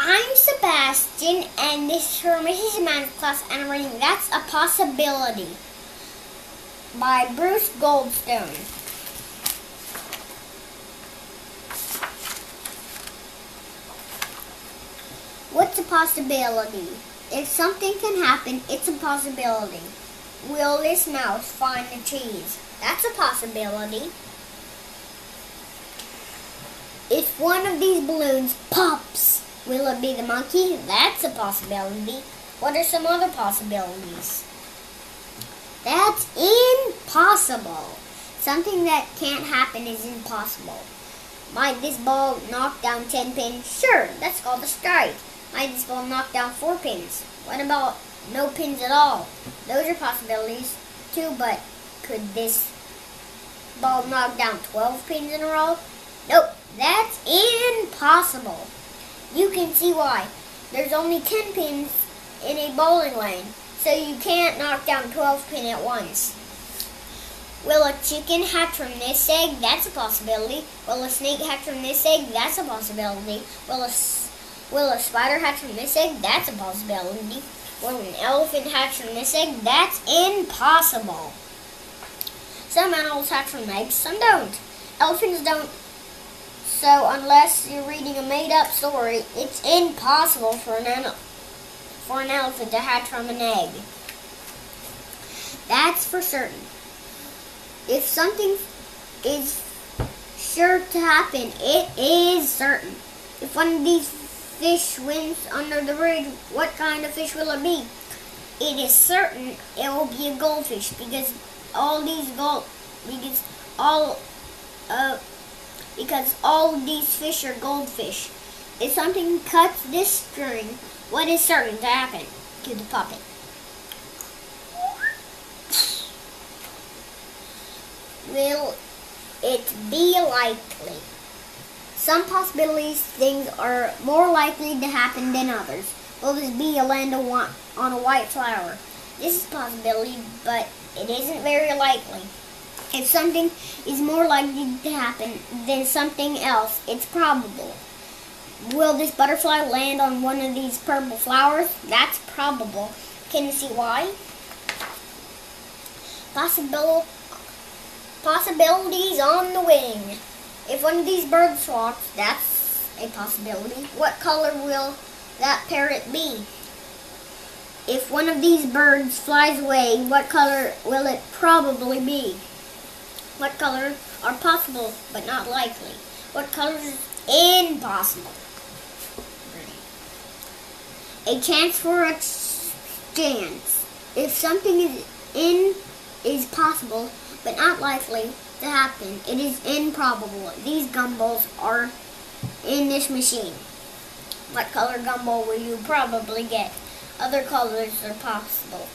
I'm Sebastian, and this is for Mrs. Mann's class, and I'm reading That's a Possibility by Bruce Goldstone. What's a possibility? If something can happen, it's a possibility. Will this mouse find the cheese? That's a possibility. If one of these balloons pops, will it be the monkey? That's a possibility. What are some other possibilities? That's impossible. Something that can't happen is impossible. Might this ball knock down 10 pins? Sure, that's called a strike. Might this ball knock down 4 pins? What about no pins at all? Those are possibilities too, but could this ball knock down 12 pins in a row? Nope, that's impossible. You can see why. There's only 10 pins in a bowling lane, so you can't knock down 12 pins at once. Will a chicken hatch from this egg? That's a possibility. Will a snake hatch from this egg? That's a possibility. Will a spider hatch from this egg? That's a possibility. Will an elephant hatch from this egg? That's impossible. Some animals hatch from eggs, some don't. Elephants don't. So unless you're reading a made-up story, it's impossible for an elephant to hatch from an egg. That's for certain. If something is sure to happen, it is certain. If one of these fish swims under the bridge, what kind of fish will it be? It is certain it will be a goldfish because all these fish are goldfish. If something cuts this string, what is certain to happen to the puppet? Will it be likely? Some things are more likely to happen than others. Will this bee land on a white flower? This is a possibility, but it isn't very likely. If something is more likely to happen than something else, it's probable. Will this butterfly land on one of these purple flowers? That's probable. Can you see why? Possibilities on the wing. If one of these birds walks, that's a possibility. What color will that parrot be? If one of these birds flies away, what color will it probably be? What colors are possible but not likely? What colors is impossible? A chance for a chance. If something is possible but not likely to happen, it is improbable. These gumballs are in this machine. What color gumball will you probably get? Other colors are possible.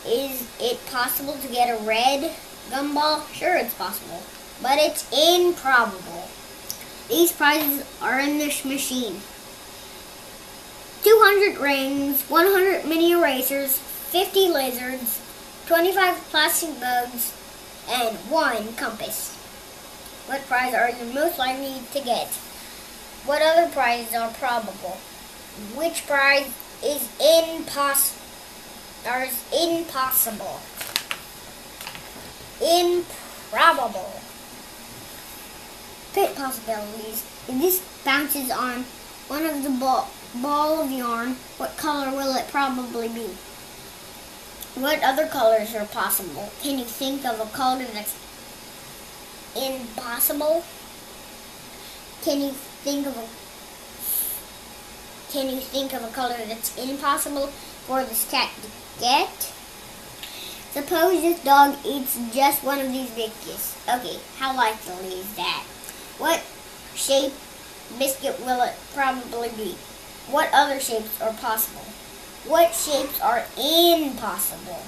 Is it possible to get a red gumball? Sure, it's possible, but it's improbable. These prizes are in this machine. 200 rings, 100 mini erasers, 50 lizards, 25 plastic bugs, and 1 compass. What prize are you most likely to get? What other prizes are probable? Which prize is impossible? Improbable. Pit possibilities. If this bounces on one of the ball of yarn, what color will it probably be? What other colors are possible? Can you think of a color that's impossible? Can you think of a color that's impossible for this cat to get? Suppose this dog eats just one of these biscuits. Okay, how likely is that? What shape biscuit will it probably be? What other shapes are possible? What shapes are impossible?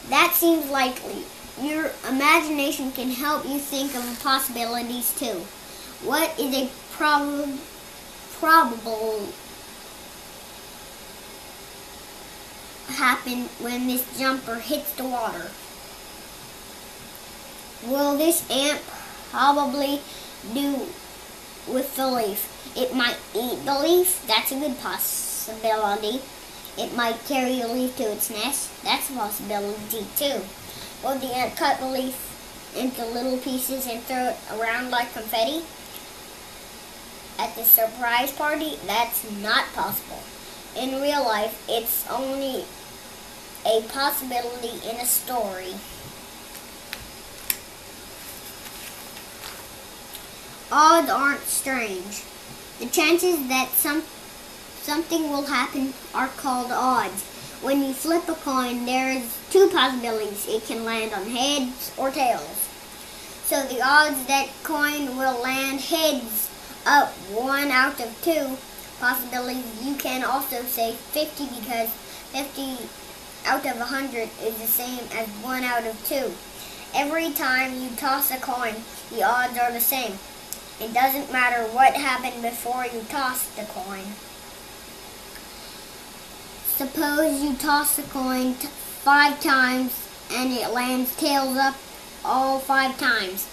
That seems likely. Your imagination can help you think of possibilities too. What is a probable happen when this jumper hits the water? Will this ant probably do with the leaf. It might eat the leaf. That's a good possibility. It might carry a leaf to its nest. That's a possibility too. Will the ant cut the leaf into little pieces and throw it around like confetti at the surprise party? That's not possible. In real life, it's only a possibility in a story. Odds aren't strange. The chances that something will happen are called odds. When you flip a coin, there's two possibilities. It can land on heads or tails. So the odds that coin will land heads up 1 out of 2 possibilities. You can also say 50 because 50 out of 100 is the same as 1 out of 2. Every time you toss a coin, the odds are the same. It doesn't matter what happened before you tossed the coin. Suppose you toss the coin 5 times and it lands tails up all 5 times.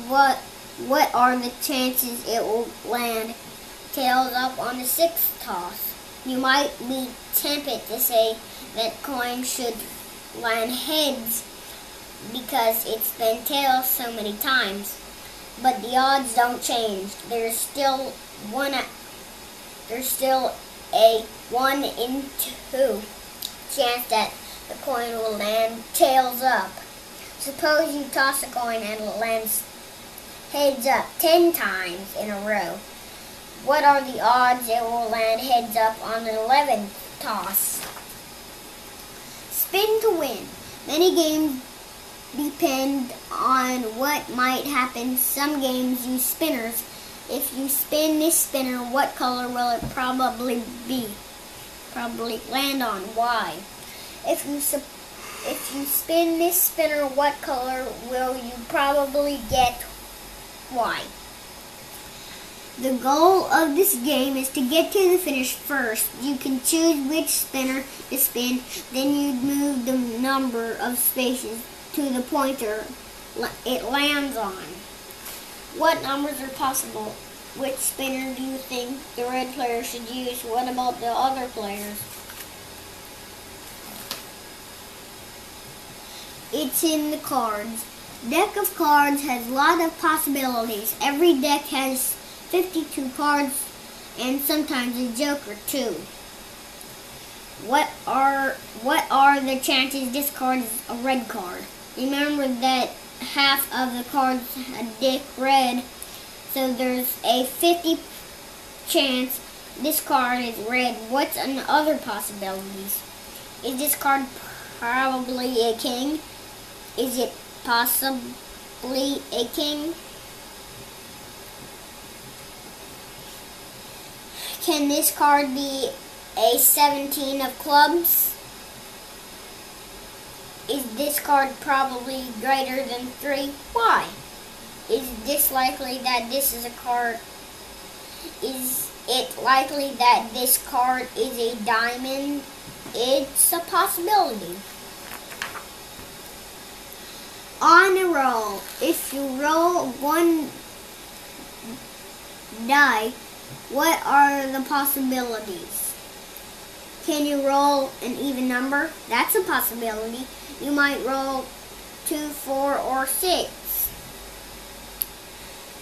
What are the chances it will land tails up on the 6th toss? You might be tempted to say that coin should land heads because it's been tails so many times. But the odds don't change. There's still a 1 in 2 chance that the coin will land tails up. Suppose you toss a coin and it lands heads up 10 times in a row. What are the odds it will land heads up on the 11th toss? Spin to win. Many games depend on what might happen. Some games use spinners. If you spin this spinner, what color will it probably be? Probably land on. Why? If you spin this spinner, what color will you probably get? Why? The goal of this game is to get to the finish first. You can choose which spinner to spin, then you move the number of spaces to the pointer it lands on. What numbers are possible? Which spinner do you think the red player should use? What about the other players? It's in the cards. Deck of cards has a lot of possibilities. Every deck has 52 cards and sometimes a joker too. What are the chances this card is a red card? Remember that half of the cards deck red, so there's a 50 chance this card is red. What's in other possibilities? Is this card probably a king? Is it possibly a king? Can this card be a 17 of clubs? Is this card probably greater than 3? Why? Is this likely that this is a card? Is it likely that this card is a diamond? It's a possibility. On a roll, if you roll 1 die, what are the possibilities? Can you roll an even number? That's a possibility. You might roll 2, 4, or 6.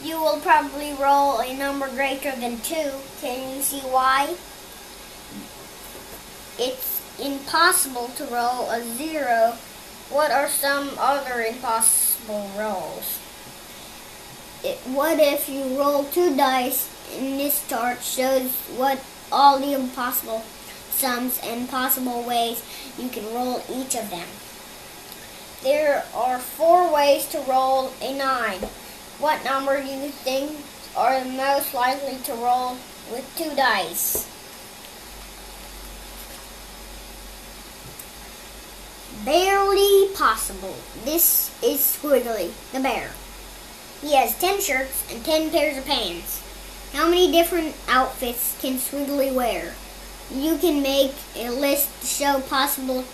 You will probably roll a number greater than 2. Can you see why? It's impossible to roll a 0. What are some other impossible rolls? What if you roll 2 dice and this chart shows what all the impossible sums and possible ways you can roll each of them. There are 4 ways to roll a 9. What number do you think are the most likely to roll with 2 dice? Barely possible. This is Squiggly, the bear. He has 10 shirts and 10 pairs of pants. How many different outfits can Squiggly wear? You can make a list to show possible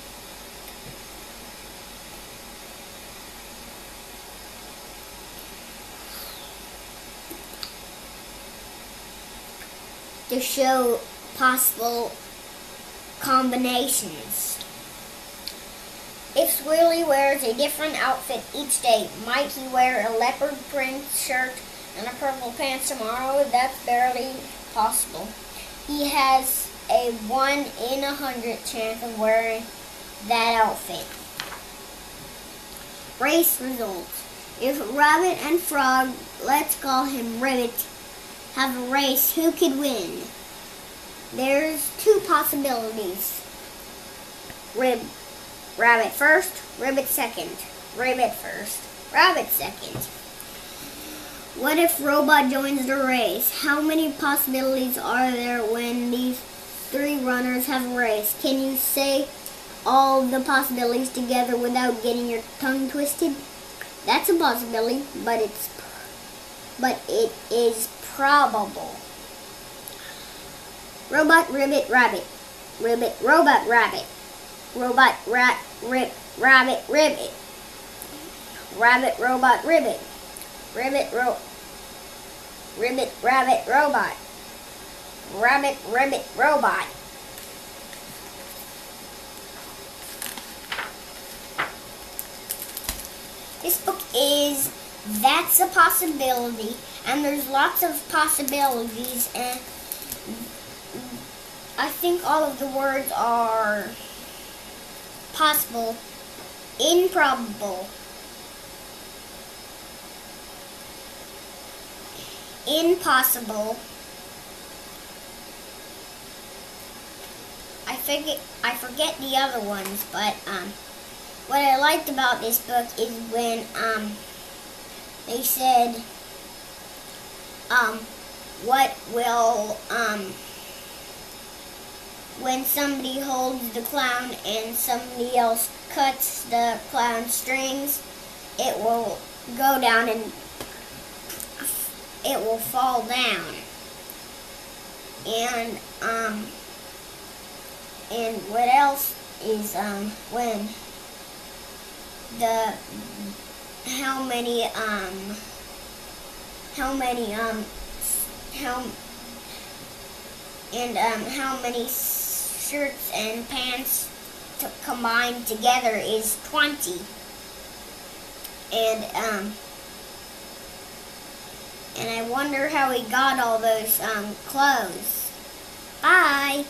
to show possible combinations. If Swirly wears a different outfit each day, might he wear a leopard print shirt and a purple pants tomorrow? That's barely possible. He has a 1 in 100 chance of wearing that outfit. Race results. If Rabbit and Frog, let's call him Ribbit, have a race, who could win? There's 2 possibilities. Rabbit first, Ribbit second. Ribbit first, Rabbit second. What if Robot joins the race? How many possibilities are there when these 3 runners have a race? Can you say all the possibilities together without getting your tongue twisted? That's a possibility, but it is probable. Robot, Ribbit, Rabbit. Ribbit, Robot, Rabbit. Robot, Rabbit, Ribbit. Rabbit, Robot, Ribbit. Ribbit, Rabbit, Robot. Rabbit, Ribbit, Robot. This book is That's a Possibility, and there's lots of possibilities, and I think all of the words are possible, improbable, impossible. I forget the other ones, but what I liked about this book is when they said what will when somebody holds the clown and somebody else cuts the clown strings, it will go down and it will fall down. And what else is when the how many shirts and pants combined together is 20. And I wonder how he got all those clothes. Bye.